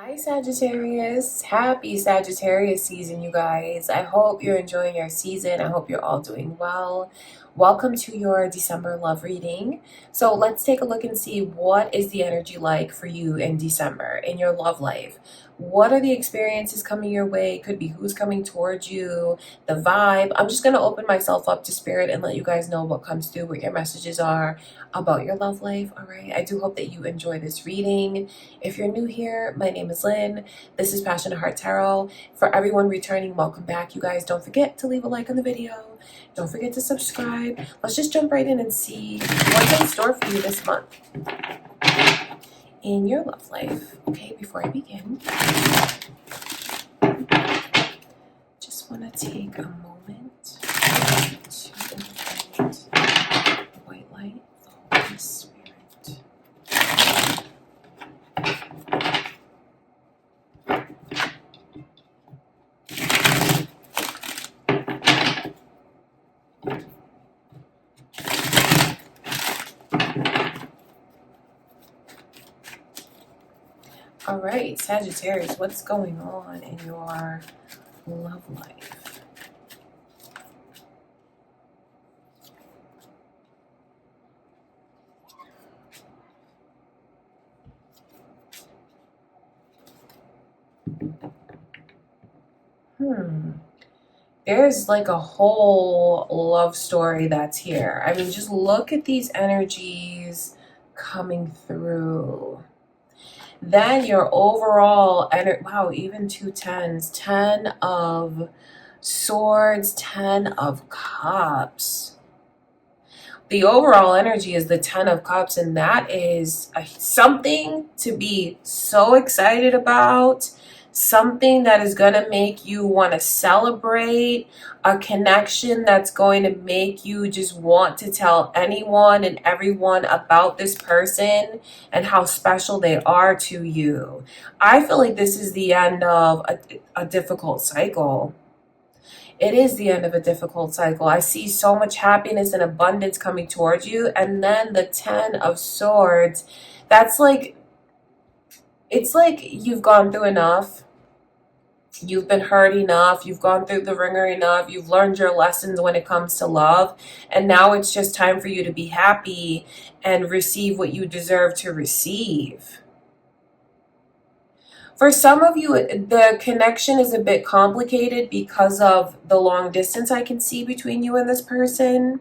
Hi Sagittarius, happy Sagittarius season, you guys. I hope you're enjoying your season. I hope you're all doing well. Welcome to your December love reading. So let's take a look and see what is the energy like for you in December in your love life. What are the experiences coming your way? Could be who's coming towards you, the vibe. I'm just going to open myself up to spirit and let you guys know what comes through, what your messages are about your love life. All right. I do hope that you enjoy this reading. If you're new here, my name is Lynn. This is Passionate Heart Tarot. For everyone returning, welcome back. You guys, don't forget to leave a like on the video. Don't forget to subscribe. Let's just jump right in and see what's in store for you this month in your love life. Okay, before I begin, just want to take a moment to invite the white light, the Holy Spirit. All right, Sagittarius, what's going on in your love life? There's like a whole love story that's here. I mean, just look at these energies coming through. Then your overall energy, wow, even 2 10s, 10 of swords, 10 of cups. The overall energy is the 10 of cups, and that is something to be so excited about, something that is going to make you want to celebrate, a connection that's going to make you just want to tell anyone and everyone about this person and how special they are to you. I feel like this is the end of a difficult cycle. It is the end of a difficult cycle. I see so much happiness and abundance coming towards you. And then the 10 of swords, that's like, it's like you've gone through enough. You've been hurt enough. You've gone through the ringer enough. You've learned your lessons when it comes to love. And now it's just time for you to be happy and receive what you deserve to receive. For some of you, the connection is a bit complicated because of the long distance I can see between you and this person.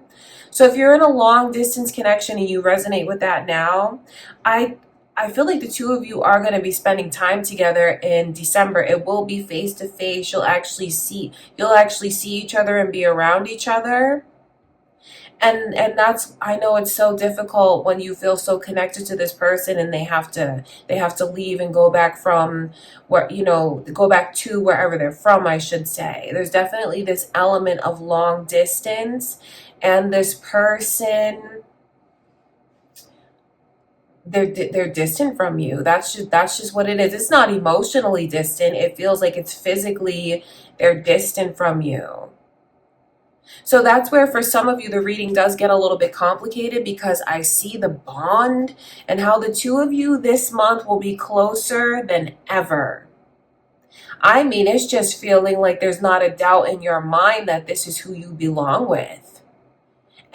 So if you're in a long distance connection and you resonate with that now, I feel like the two of you are going to be spending time together in December. It will be face to face. You'll actually see each other and be around each other. And that's, I know it's so difficult when you feel so connected to this person and they have to leave and go back from where, go back to wherever they're from, I should say. There's definitely this element of long distance, and this person, they're distant from you. That's just what it is. It's not emotionally distant. It feels like it's physically, they're distant from you. So that's where for some of you the reading does get a little bit complicated, because I see the bond and how the two of you this month will be closer than ever. I mean, it's just feeling like there's not a doubt in your mind that this is who you belong with.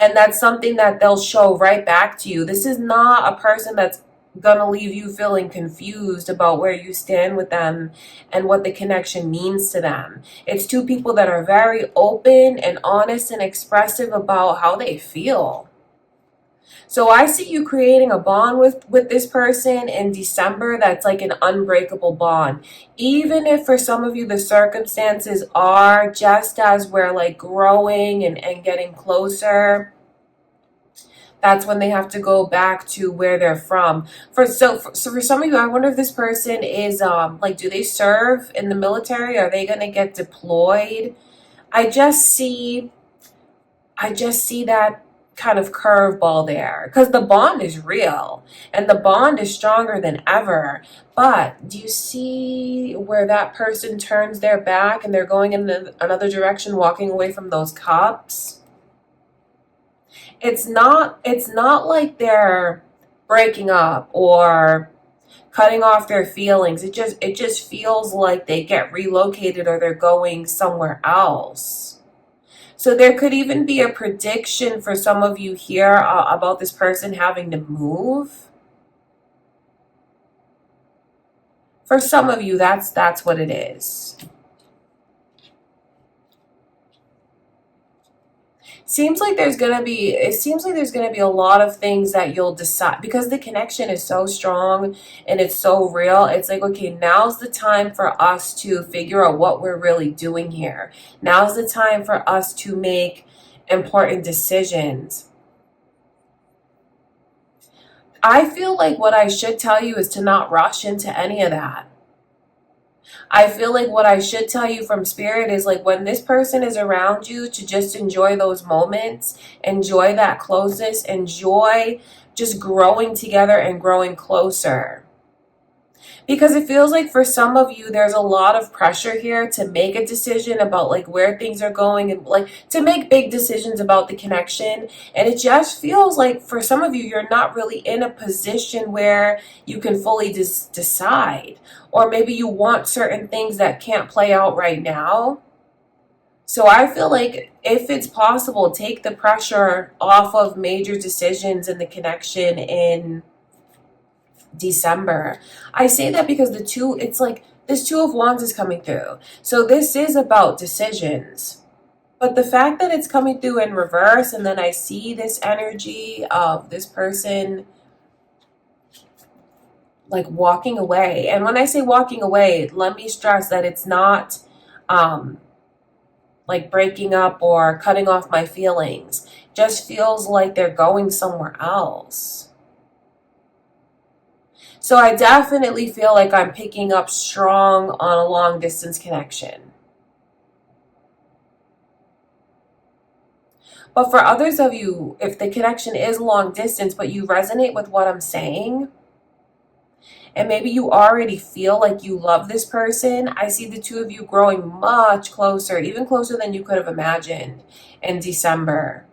And that's something that they'll show right back to you. This is not a person that's gonna leave you feeling confused about where you stand with them and what the connection means to them. It's two people that are very open and honest and expressive about how they feel. So I see you creating a bond with this person in December that's like an unbreakable bond. Even if for some of you the circumstances are just as we're like growing and getting closer, that's when they have to go back to where they're from. So for some of you, I wonder if this person is like, do they serve in the military? Are they going to get deployed? I just see that kind of curveball there, because the bond is real and the bond is stronger than ever. But do you see where that person turns their back and they're going in another direction, walking away from those cups? It's not like they're breaking up or cutting off their feelings. It just feels like they get relocated or they're going somewhere else. So there could even be a prediction for some of you here about this person having to move. For some of you, that's what it is. It seems like there's gonna be a lot of things that you'll decide, because the connection is so strong and it's so real. It's like, okay, now's the time for us to figure out what we're really doing here. Now's the time for us to make important decisions. I feel like what I should tell you is to not rush into any of that. I feel like what I should tell you from spirit is, like, when this person is around you, to just enjoy those moments, enjoy that closeness, enjoy just growing together and growing closer. Because it feels like for some of you, there's a lot of pressure here to make a decision about like where things are going, and like to make big decisions about the connection. And it just feels like for some of you, you're not really in a position where you can fully decide. Or maybe you want certain things that can't play out right now. So I feel like if it's possible, take the pressure off of major decisions in the connection in December. I say that because it's like this Two of Wands is coming through. So this is about decisions. But the fact that it's coming through in reverse, and then I see this energy of this person like walking away. And when I say walking away, let me stress that it's not like breaking up or cutting off my feelings. It just feels like they're going somewhere else. So I definitely feel like I'm picking up strong on a long distance connection. But for others of you, if the connection is long distance, but you resonate with what I'm saying, and maybe you already feel like you love this person, I see the two of you growing much closer, even closer than you could have imagined in December.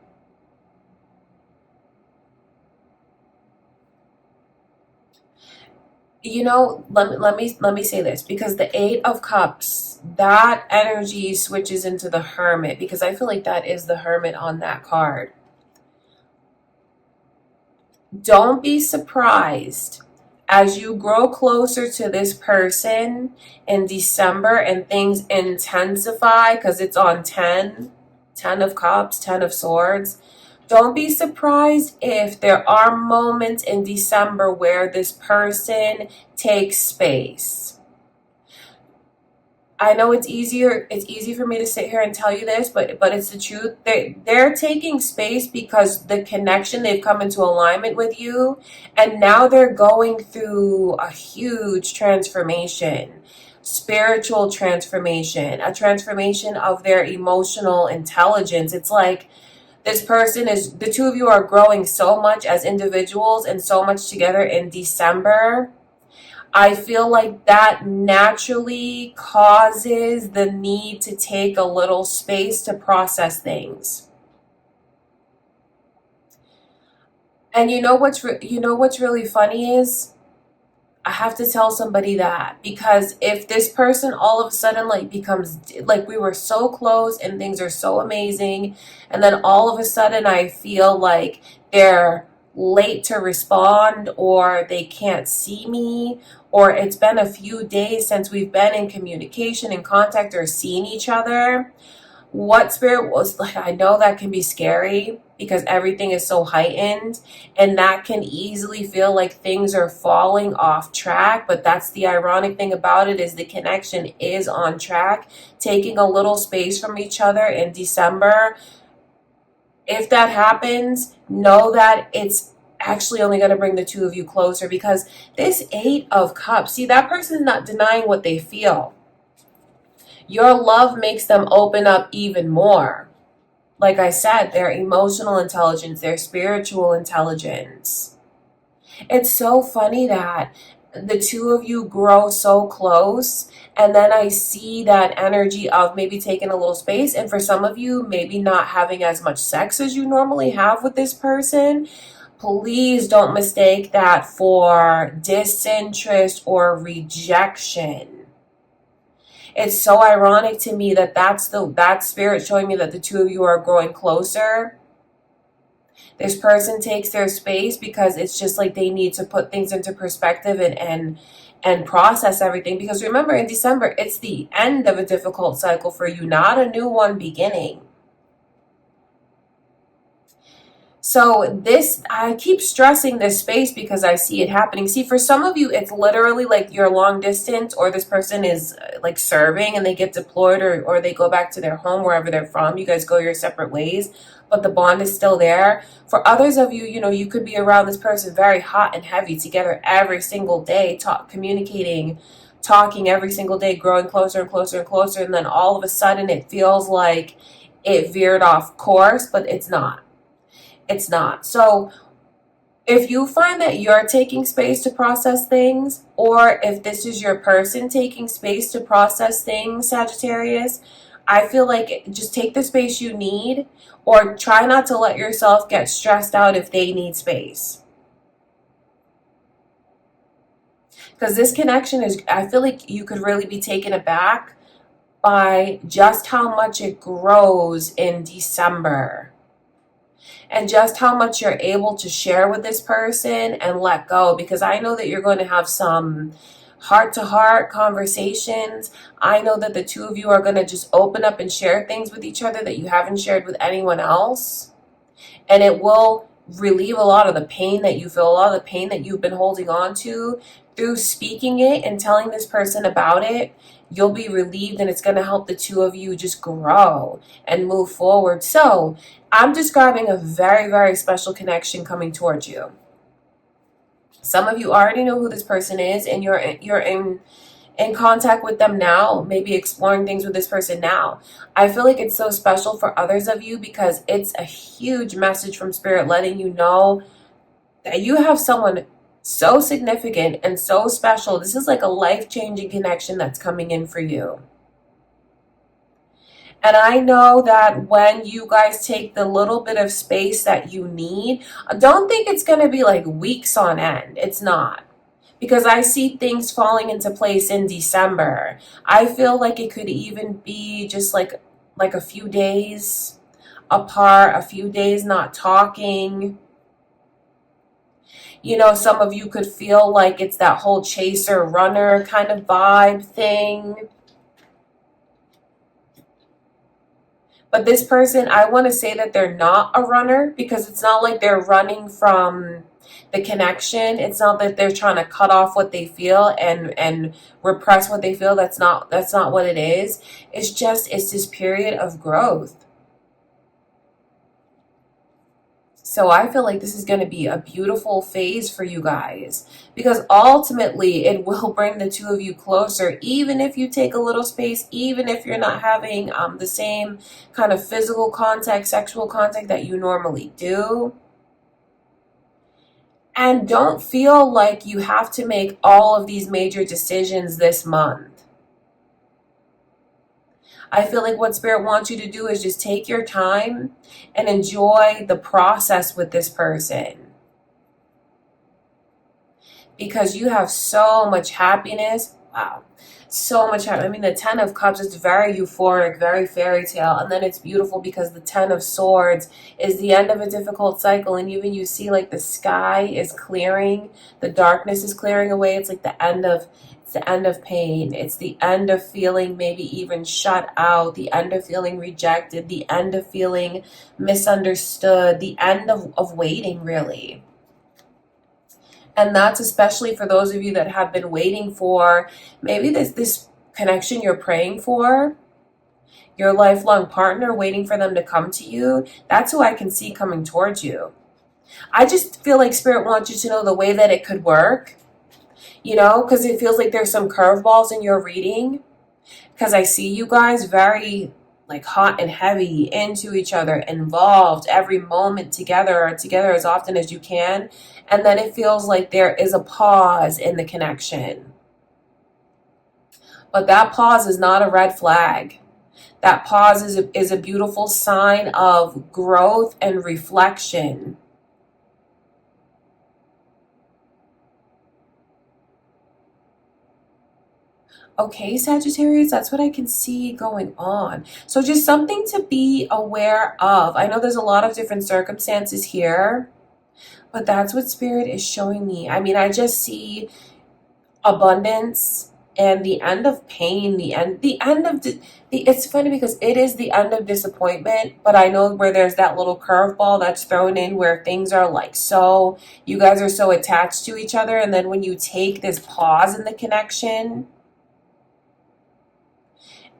You know, let me say this, because the Eight of Cups, that energy switches into the Hermit, because I feel like that is the Hermit on that card. Don't be surprised as you grow closer to this person in December and things intensify, because it's on 10 of Cups, 10 of Swords. Don't be surprised if there are moments in December where this person takes space. I know it's easy for me to sit here and tell you this, but it's the truth. They're taking space because the connection, they've come into alignment with you, and now they're going through a huge transformation, spiritual transformation, a transformation of their emotional intelligence. It's like this person the two of you are growing so much as individuals and so much together in December. I feel like that naturally causes the need to take a little space to process things. And you know what's really funny is, I have to tell somebody that, because if this person all of a sudden like becomes like, we were so close and things are so amazing, and then all of a sudden I feel like they're late to respond, or they can't see me, or it's been a few days since we've been in communication and contact or seen each other, what spirit was like, I know that can be scary because everything is so heightened, and that can easily feel like things are falling off track. But that's the ironic thing about it, is the connection is on track. Taking a little space from each other in December, if that happens, know that it's actually only going to bring the two of you closer, because this Eight of Cups, see, that person's not denying what they feel. Your love makes them open up even more. Like I said, their emotional intelligence, their spiritual intelligence. It's so funny that the two of you grow so close, and then I see that energy of maybe taking a little space, and for some of you, maybe not having as much sex as you normally have with this person. Please don't mistake that for disinterest or rejection. It's so ironic to me that that spirit showing me that the two of you are growing closer. This person takes their space because it's just like they need to put things into perspective and process everything. Because remember, in December, it's the end of a difficult cycle for you, not a new one beginning. So this, I keep stressing this space because I see it happening. See, for some of you, it's literally like you're long distance, or this person is like serving and they get deployed, or they go back to their home, wherever they're from. You guys go your separate ways, but the bond is still there. For others of you, you know, you could be around this person very hot and heavy together every single day, communicating, talking every single day, growing closer and closer and closer. And then all of a sudden it feels like it veered off course, but it's not. It's not. So if you find that you're taking space to process things, or if this is your person taking space to process things, Sagittarius, I feel like just take the space you need, or try not to let yourself get stressed out if they need space. Because this connection is, I feel like you could really be taken aback by just how much it grows in December. And just how much you're able to share with this person and let go. Because I know that you're going to have some heart-to-heart conversations. I know that the two of you are going to just open up and share things with each other that you haven't shared with anyone else. And it will relieve a lot of the pain that you feel, a lot of the pain that you've been holding on to. Through speaking it and telling this person about it, you'll be relieved, and it's going to help the two of you just grow and move forward. So I'm describing a very, very special connection coming towards you. Some of you already know who this person is, and you're in contact with them now, maybe exploring things with this person now. I feel like it's so special for others of you because it's a huge message from Spirit letting you know that you have someone so significant and so special. This is like a life-changing connection that's coming in for you. And I know that when you guys take the little bit of space that you need, don't think it's going to be like weeks on end. It's not. Because I see things falling into place in December. I feel like it could even be just like a few days apart, a few days not talking. You know, some of you could feel like it's that whole chaser runner kind of vibe thing. But this person, I want to say that they're not a runner, because it's not like they're running from the connection. It's not that they're trying to cut off what they feel and repress what they feel. That's not what it is. It's this period of growth. So I feel like this is going to be a beautiful phase for you guys, because ultimately it will bring the two of you closer, even if you take a little space, even if you're not having the same kind of physical contact, sexual contact that you normally do. And don't feel like you have to make all of these major decisions this month. I feel like what Spirit wants you to do is just take your time and enjoy the process with this person. Because you have so much happiness. Wow. So much happiness. I mean, the 10 of Cups is very euphoric, very fairy tale. And then it's beautiful because the 10 of Swords is the end of a difficult cycle. And even you see like the sky is clearing. The darkness is clearing away. It's like the end of pain. It's the end of feeling maybe even shut out, the end of feeling rejected, the end of feeling misunderstood, the end of waiting, really. And that's especially for those of you that have been waiting for maybe this connection you're praying for, your lifelong partner, waiting for them to come to you. That's who I can see coming towards you. I just feel like Spirit wants you to know the way that it could work. You know, because it feels like there's some curveballs in your reading. Because I see you guys very like hot and heavy, into each other, involved, every moment together as often as you can. And then it feels like there is a pause in the connection. But that pause is not a red flag. That pause is a beautiful sign of growth and reflection. Okay, Sagittarius, that's what I can see going on. So just something to be aware of. I know there's a lot of different circumstances here, but that's what Spirit is showing me. I mean, I just see abundance and the end of pain, the end of it's funny because it is the end of disappointment, but I know where there's that little curveball that's thrown in where things are like, so you guys are so attached to each other, and then when you take this pause in the connection,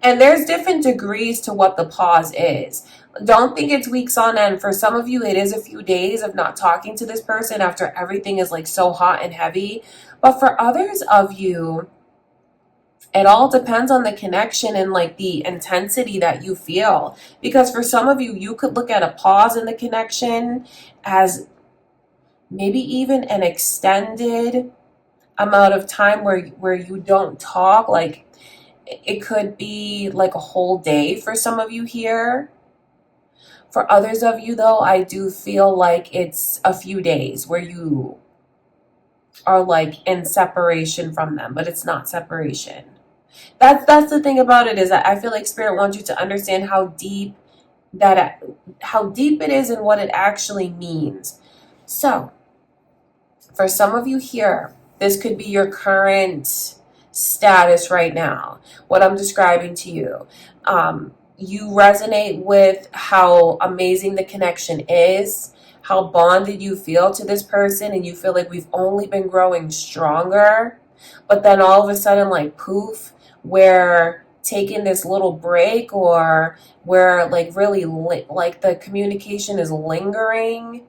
and there's different degrees to what the pause is. Don't think it's weeks on end. For some of you, it is a few days of not talking to this person after everything is like so hot and heavy. But for others of you, it all depends on the connection and like the intensity that you feel. Because for some of you, you could look at a pause in the connection as maybe even an extended amount of time where you don't talk. Like it could be like a whole day for some of you here. For others of you, though, I do feel like it's a few days where you are like in separation from them, but it's not separation. That's the thing about it, is that I feel like Spirit wants you to understand how deep it is and what it actually means. So, for some of you here, this could be your current status right now, what I'm describing to you. You resonate with how amazing the connection is, how bonded you feel to this person, and you feel like we've only been growing stronger. But then all of a sudden, like poof, we're taking this little break, or where like really like the communication is lingering,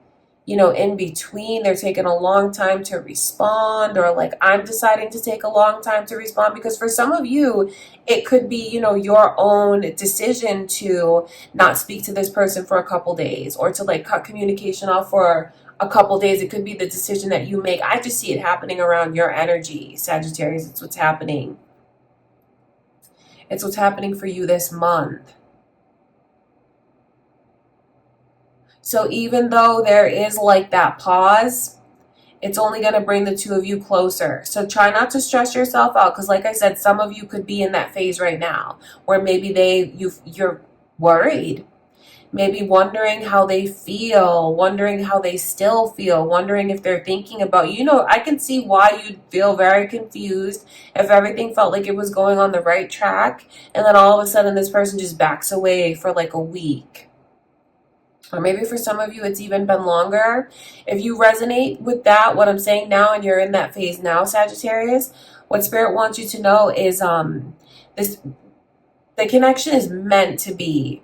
in between. They're taking a long time to respond, or like I'm deciding to take a long time to respond, because for some of you, it could be, your own decision to not speak to this person for a couple days, or to like cut communication off for a couple days. It could be the decision that you make. I just see it happening around your energy, Sagittarius. It's what's happening. It's what's happening for you this month. So even though there is like that pause, it's only going to bring the two of you closer. So try not to stress yourself out, because like I said, some of you could be in that phase right now where maybe you're worried, maybe wondering how they feel, wondering how they still feel, wondering if they're thinking about you. I can see why you'd feel very confused if everything felt like it was going on the right track, and then all of a sudden this person just backs away for like a week. Or maybe for some of you, it's even been longer. If you resonate with that, what I'm saying now, and you're in that phase now, Sagittarius, what Spirit wants you to know is the connection is meant to be.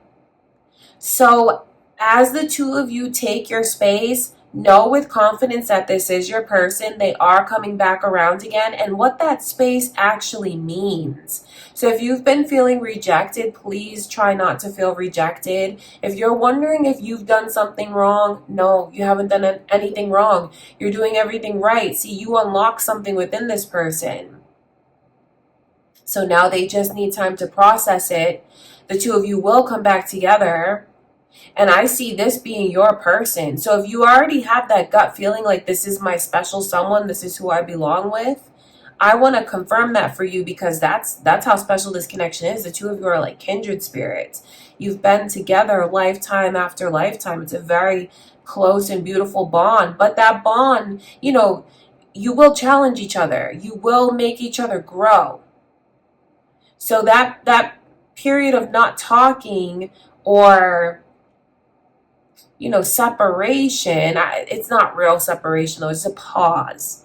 So as the two of you take your space, know with confidence that this is your person. They are coming back around again, and what that space actually means. So if you've been feeling rejected, please try not to feel rejected. If you're wondering if you've done something wrong, no, you haven't done anything wrong. You're doing everything right. See, you unlock something within this person. So now they just need time to process it. The two of you will come back together. And I see this being your person. So if you already have that gut feeling like this is my special someone, this is who I belong with, I want to confirm that for you, because that's how special this connection is. The two of you are like kindred spirits. You've been together lifetime after lifetime. It's a very close and beautiful bond. But that bond, you will challenge each other. You will make each other grow. So that period of not talking, or separation, it's not real separation though, it's a pause.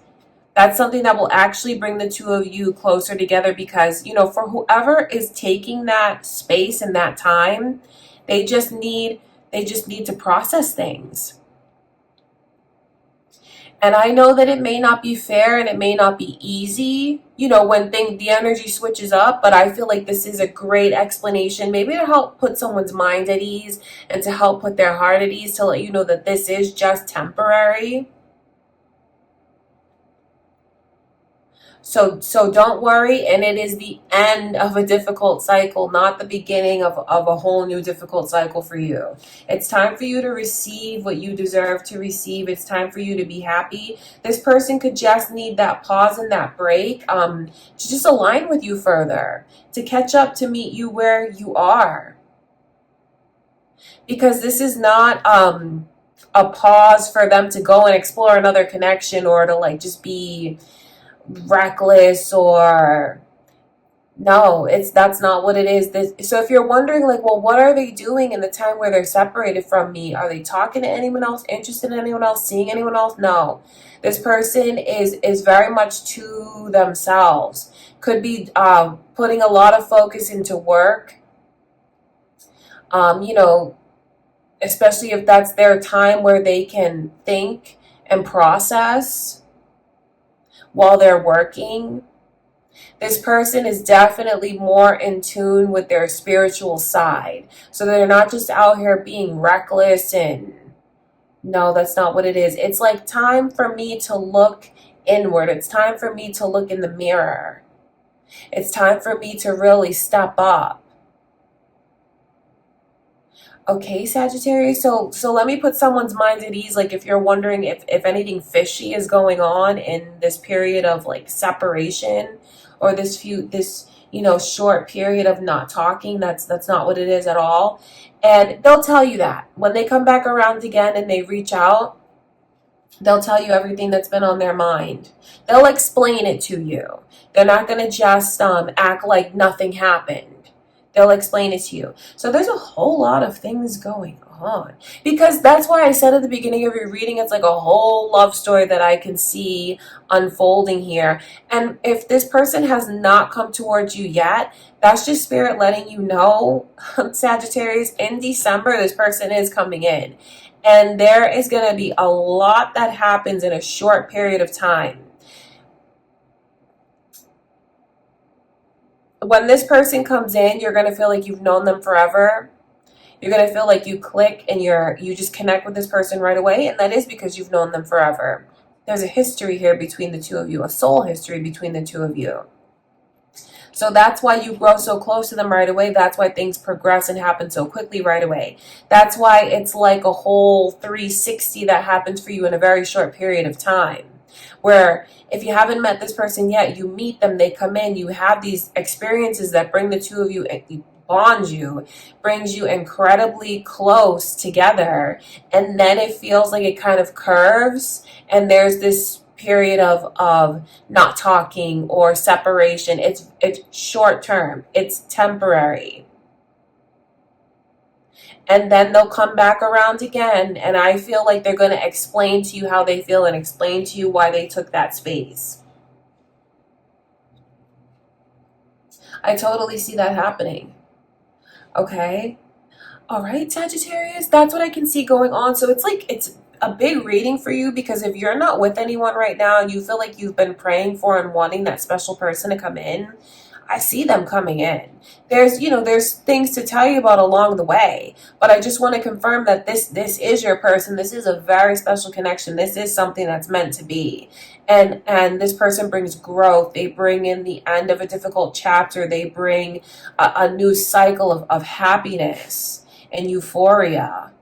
That's something that will actually bring the two of you closer together, because, for whoever is taking that space and that time, they just need to process things. And I know that it may not be fair and it may not be easy, when the energy switches up, but I feel like this is a great explanation, maybe to help put someone's mind at ease and to help put their heart at ease, to let you know that this is just temporary. So don't worry, and it is the end of a difficult cycle, not the beginning of a whole new difficult cycle for you. It's time for you to receive what you deserve to receive. It's time for you to be happy. This person could just need that pause and that break to just align with you further, to catch up, to meet you where you are. Because this is not a pause for them to go and explore another connection, or to like just be reckless, or no, that's not what it is. So if you're wondering like, well, what are they doing in the time where they're separated from me? Are they talking to anyone else, interested in anyone else, seeing anyone else? No, this person is very much to themselves. Could be putting a lot of focus into work, you know, especially if that's their time where they can think and process while they're working. This person is definitely more in tune with their spiritual side. So they're not just out here being reckless, and no, that's not what it is. It's like time for me to look inward. It's time for me to look in the mirror. It's time for me to really step up. Okay, Sagittarius, so let me put someone's mind at ease. Like if you're wondering if anything fishy is going on in this period of like separation, or this short period of not talking, that's not what it is at all. And they'll tell you that when they come back around again and they reach out, they'll tell you everything that's been on their mind. They'll explain it to you. They're not going to just act like nothing happened. They'll explain it to you. So there's a whole lot of things going on. Because that's why I said at the beginning of your reading, it's like a whole love story that I can see unfolding here. And if this person has not come towards you yet, that's just spirit letting you know, Sagittarius, in December, this person is coming in. And there is going to be a lot that happens in a short period of time. When this person comes in, you're going to feel like you've known them forever. You're going to feel like you click and you just connect with this person right away. And that is because you've known them forever. There's a history here between the two of you, a soul history between the two of you. So that's why you grow so close to them right away. That's why things progress and happen so quickly right away. That's why it's like a whole 360 that happens for you in a very short period of time. Where if you haven't met this person yet, you meet them, they come in, you have these experiences that bring the two of you, bonds you, brings you incredibly close together. And then it feels like it kind of curves, and there's this period of not talking or separation. It's short term, it's temporary. And then they'll come back around again, and I feel like they're going to explain to you how they feel and explain to you why they took that space. I totally see that happening. Okay? All right, Sagittarius, that's what I can see going on. So it's like it's a big reading for you, because if you're not with anyone right now and you feel like you've been praying for and wanting that special person to come in, I see them coming in. There's things to tell you about along the way, but I just want to confirm that this is your person. This is a very special connection. This is something that's meant to be. And this person brings growth. They bring in the end of a difficult chapter. They bring a new cycle of happiness and euphoria.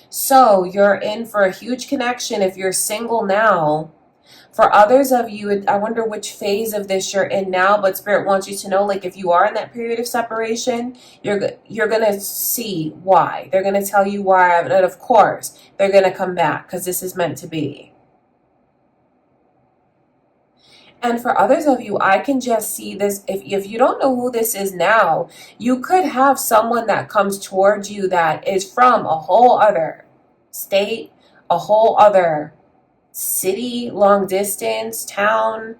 So you're in for a huge connection if you're single now. For others of you, I wonder which phase of this you're in now, but Spirit wants you to know, like, if you are in that period of separation, you're going to see why. They're going to tell you why, and of course, they're going to come back, because this is meant to be. And for others of you, I can just see this. If you don't know who this is now, you could have someone that comes towards you that is from a whole other state, a whole other city, long distance, town,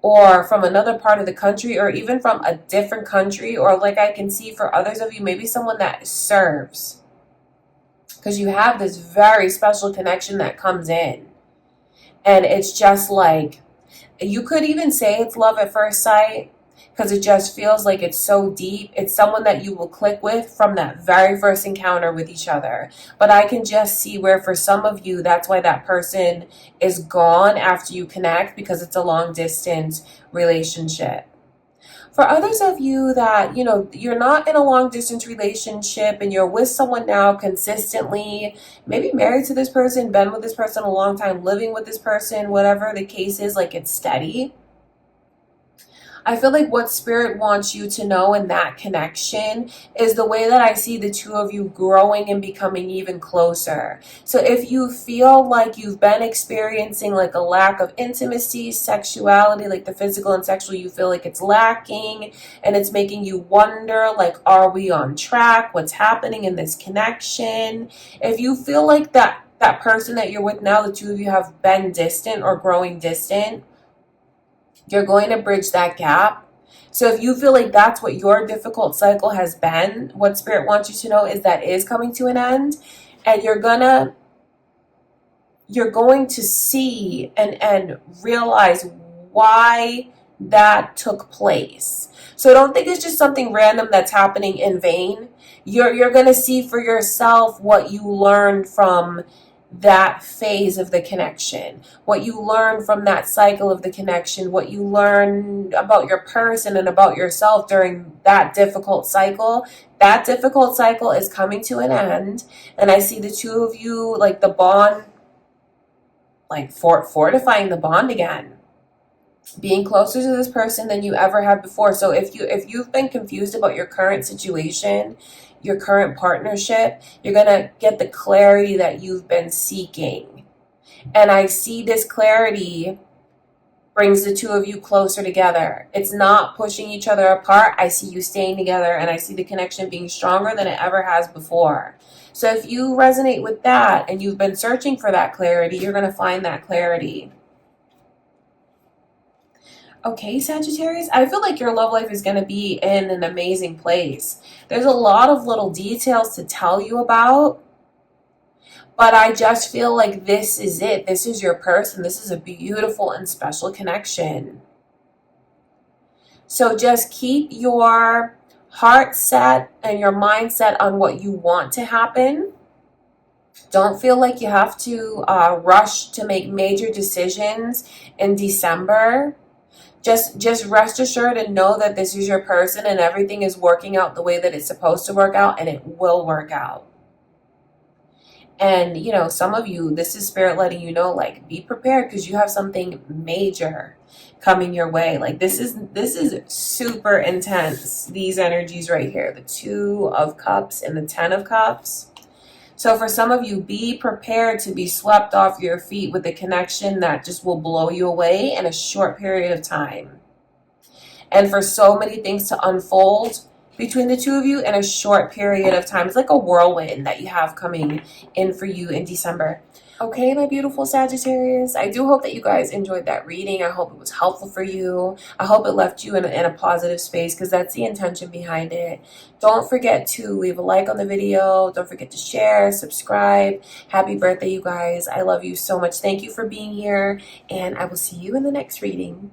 or from another part of the country, or even from a different country, or like I can see for others of you, maybe someone that serves, because you have this very special connection that comes in, and it's just like, you could even say it's love at first sight, because it just feels like it's so deep. It's someone that you will click with from that very first encounter with each other. But I can just see where for some of you, that's why that person is gone after you connect, because it's a long distance relationship. For others of you that, you know, you're not in a long distance relationship and you're with someone now consistently, maybe married to this person, been with this person a long time, living with this person, whatever the case is, like it's steady. I feel like what Spirit wants you to know in that connection is the way that I see the two of you growing and becoming even closer. So if you feel like you've been experiencing like a lack of intimacy, sexuality, like the physical and sexual, you feel like it's lacking and it's making you wonder, like, are we on track? What's happening in this connection? If you feel like that person that you're with now, the two of you have been distant or growing distant, you're going to bridge that gap. So if you feel like that's what your difficult cycle has been, what Spirit wants you to know is that is coming to an end, and you're going to see and realize why that took place. So don't think it's just something random that's happening in vain. You're going to see for yourself what you learned from that phase of the connection, what you learn from that cycle of the connection, what you learn about your person and about yourself during that difficult cycle. That difficult cycle is coming to an end, and I see the two of you, like the bond, like fortifying the bond again, being closer to this person than you ever have before. So if you've been confused about your current situation, your current partnership, you're going to get the clarity that you've been seeking. And I see this clarity brings the two of you closer together. It's not pushing each other apart. I see you staying together, and I see the connection being stronger than it ever has before. So if you resonate with that and you've been searching for that clarity, you're going to find that clarity. Okay, Sagittarius, I feel like your love life is going to be in an amazing place. There's a lot of little details to tell you about, but I just feel like this is it. This is your person. This is a beautiful and special connection. So just keep your heart set and your mindset on what you want to happen. Don't feel like you have to rush to make major decisions in December. Just rest assured and know that this is your person and everything is working out the way that it's supposed to work out, and it will work out. And, you know, some of you, this is Spirit letting you know, like, be prepared because you have something major coming your way. Like, this is super intense, these energies right here, the 2 of Cups and the 10 of Cups. So for some of you, be prepared to be swept off your feet with a connection that just will blow you away in a short period of time. And for so many things to unfold between the two of you in a short period of time. It's like a whirlwind that you have coming in for you in December. Okay, my beautiful Sagittarius, I do hope that you guys enjoyed that reading. I hope it was helpful for you. I hope it left you in a positive space, because that's the intention behind it. Don't forget to leave a like on the video. Don't forget to share, subscribe. Happy birthday, you guys. I love you so much. Thank you for being here, and I will see you in the next reading.